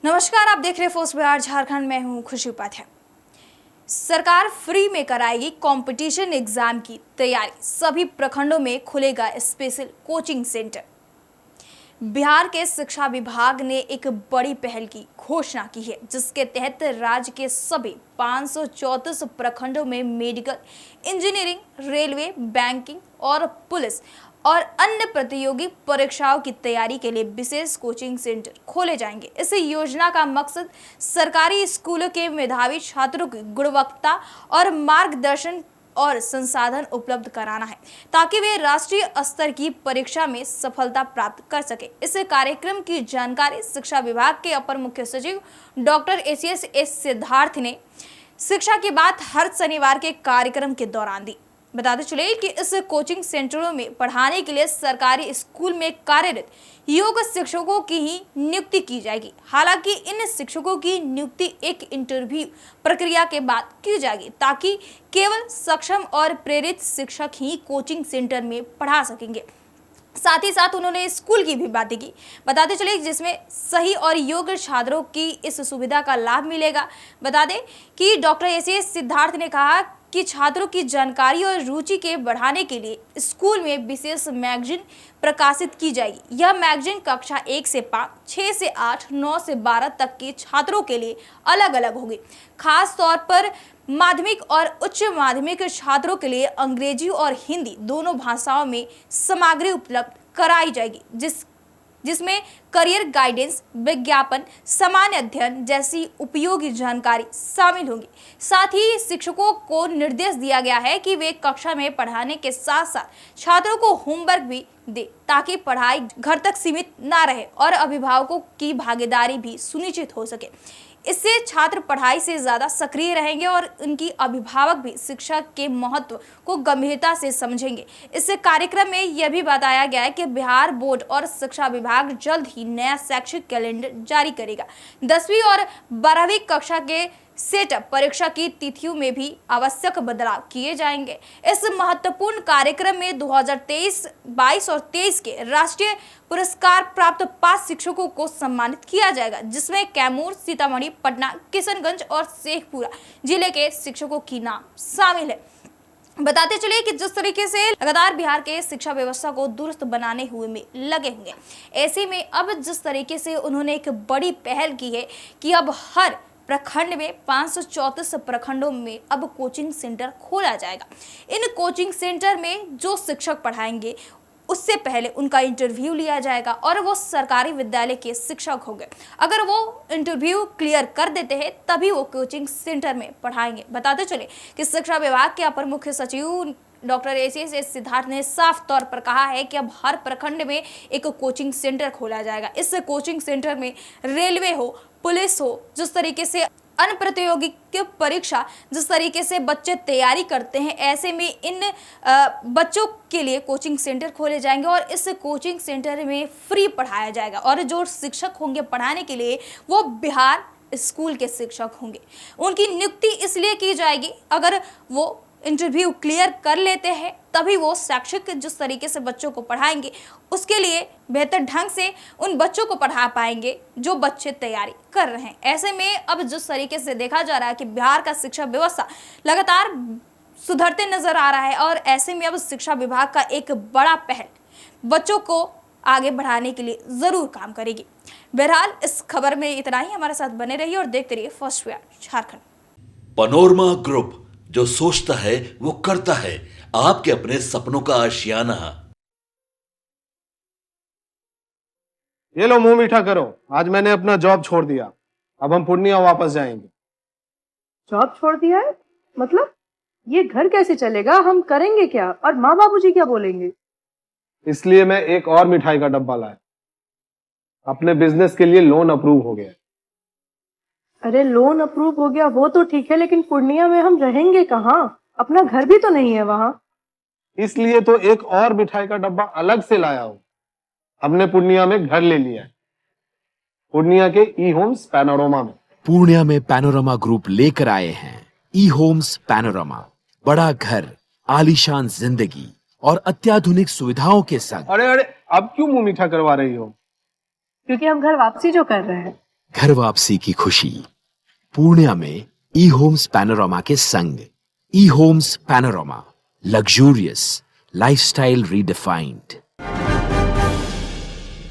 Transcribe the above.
नमस्कार, आप देख रहे हैं फर्स्ट बिहार झारखंड। मैं हूं खुशी उपाध्याय। सरकार फ्री में कराएगी कंपटीशन एग्जाम की तैयारी। सभी प्रखंडों में खुलेगा स्पेशल कोचिंग सेंटर। बिहार के शिक्षा विभाग ने एक बड़ी पहल की घोषणा की है, जिसके तहत राज्य के सभी 534 प्रखंडों में मेडिकल, इंजीनियरिंग, रेलवे, बैंकिंग और पुलिस और अन्य प्रतियोगी परीक्षाओं की तैयारी के लिए विशेष कोचिंग सेंटर खोले जाएंगे। इस योजना का मकसद सरकारी स्कूलों के मेधावी छात्रों की गुणवत्ता और मार्गदर्शन और संसाधन उपलब्ध कराना है, ताकि वे राष्ट्रीय स्तर की परीक्षा में सफलता प्राप्त कर सके। इस कार्यक्रम की जानकारी शिक्षा विभाग के अपर मुख्य सचिव डॉक्टर एस सिद्धार्थ ने शिक्षा की बात हर शनिवार के कार्यक्रम के दौरान दी। बताते चले कि इस कोचिंग सेंटरों में पढ़ाने के लिए सरकारी स्कूल में कार्यरत योग शिक्षकों की ही नियुक्ति की जाएगी। हालांकि इन शिक्षकों की नियुक्ति एक इंटरव्यू प्रक्रिया के बाद की जाएगी, ताकि केवल सक्षम और प्रेरित शिक्षक ही कोचिंग सेंटर में पढ़ा सकेंगे। साथ ही साथ उन्होंने स्कूल की भी बातें की। बताते चले जिसमें सही और योग्य छात्रों की इस सुविधा का लाभ मिलेगा। बता दें कि डॉक्टर एस सिद्धार्थ ने कहा कि छात्रों की जानकारी और रुचि के बढ़ाने के लिए स्कूल में विशेष मैगजीन प्रकाशित की जाएगी। यह मैगजीन कक्षा 1 से 5, 6 से 8, 9 से 12 तक के छात्रों के लिए अलग अलग होगी। खास तौर पर माध्यमिक और उच्च माध्यमिक छात्रों के लिए अंग्रेजी और हिंदी दोनों भाषाओं में सामग्री उपलब्ध कराई जाएगी, जिसमें करियर गाइडेंस, विज्ञापन, सामान्य अध्ययन जैसी उपयोगी जानकारी शामिल होगी। साथ ही शिक्षकों को निर्देश दिया गया है कि वे कक्षा में पढ़ाने के साथ साथ छात्रों को होमवर्क भी दे, ताकि पढ़ाई घर तक सीमित ना रहे और अभिभावकों की भागीदारी भी सुनिश्चित हो सके। इससे छात्र पढ़ाई से ज्यादा सक्रिय रहेंगे और उनकी अभिभावक भी शिक्षा के महत्व को गंभीरता से समझेंगे। इस कार्यक्रम में यह भी बताया गया है कि बिहार बोर्ड और शिक्षा विभाग जल्द ही नया शैक्षिक कैलेंडर जारी करेगा। 10वीं और 12वीं कक्षा के सेटअप परीक्षा की तिथियों में भी आवश्यक बदलाव किए जाएंगे। इस महत्वपूर्ण कार्यक्रम में 2023, 22 और 23 के राष्ट्रीय पुरस्कार प्राप्त 5 शिक्षकों को सम्मानित किया जाएगा, जिसमें कैमूर, सीतामढ़ी, पटना, किशनगंज और शेखपुरा जिले के शिक्षकों की नाम शामिल है। बताते चले कि जिस तरीके से लगातार बिहार के शिक्षा व्यवस्था को दुरुस्त बनाने हुए में लगे होंगे, ऐसे में अब जिस तरीके से उन्होंने एक बड़ी पहल की है कि अब हर प्रखंड में 534 प्रखंडों में अब कोचिंग सेंटर खोला जाएगा। इन कोचिंग सेंटर में जो शिक्षक पढ़ाएंगे उससे पहले उनका इंटरव्यू लिया जाएगा और वो सरकारी विद्यालय के शिक्षक होंगे। अगर वो इंटरव्यू क्लियर कर देते हैं तभी वो कोचिंग सेंटर में पढ़ाएंगे। बताते चले कि शिक्षा विभाग के अपर मुख्य सचिव डॉक्टर एस सिद्धार्थ ने साफ तौर पर कहा है कि अब हर प्रखंड में एक कोचिंग सेंटर खोला जाएगा। इस कोचिंग सेंटर में रेलवे हो, पुलिस हो, जिस तरीके से अन्य प्रतियोगिकी परीक्षा जिस तरीके से बच्चे तैयारी करते हैं, ऐसे में इन बच्चों के लिए कोचिंग सेंटर खोले जाएंगे और इस कोचिंग सेंटर में फ्री पढ़ाया जाएगा। और जो शिक्षक होंगे पढ़ाने के लिए वो बिहार स्कूल के शिक्षक होंगे। उनकी नियुक्ति इसलिए की जाएगी, अगर वो इंटरव्यू क्लियर कर लेते हैं तभी वो शैक्षिक जिस तरीके से बच्चों को पढ़ाएंगे उसके लिए बेहतर ढंग से उन बच्चों को पढ़ा पाएंगे जो बच्चे तैयारी कर रहे हैं। ऐसे में अब जिस तरीके से देखा जा रहा है कि बिहार का शिक्षा व्यवस्था लगातार सुधरते नजर आ रहा है और ऐसे में अब शिक्षा विभाग का एक बड़ा पहल बच्चों को आगे बढ़ाने के लिए जरूर काम करेगी। बहरहाल इस खबर में इतना ही। हमारे साथ बने रहिए और देखते रहिए first Bihar Jharkhand. Panorama group, जो सोचता है वो करता है। आपके अपने सपनों का आशियाना। ये लो, मुंह मीठा करो। आज मैंने अपना जॉब छोड़ दिया। अब हम पूर्णिया वापस जाएंगे। जॉब छोड़ दिया है? मतलब ये घर कैसे चलेगा? हम करेंगे क्या? और माँ बाबूजी क्या बोलेंगे? इसलिए मैं एक और मिठाई का डब्बा लाया। अपने बिजनेस के लिए लोन अप्रूव हो गया। अरे लोन अप्रूव हो गया वो तो ठीक है, लेकिन पूर्णिया में हम रहेंगे कहाँ? अपना घर भी तो नहीं है वहां। इसलिए तो एक और मिठाई का डब्बा अलग से लाया हूं। हमने पूर्णिया में घर ले लिया है, पूर्णिया के ई होम्स पैनोरमा में। पूर्णिया में पैनोरमा ग्रुप लेकर आए हैं ई होम्स पैनोरमा। बड़ा घर, आलीशान जिंदगी और अत्याधुनिक सुविधाओं के संग। अरे अब क्यों मुंह मीठा करवा रही हो? क्योंकि हम घर वापसी जो कर रहे हैं। घर वापसी की खुशी। पूर्णिया में ई होम्स पैनोरामा के संग। E homes panorama, luxurious lifestyle redefined.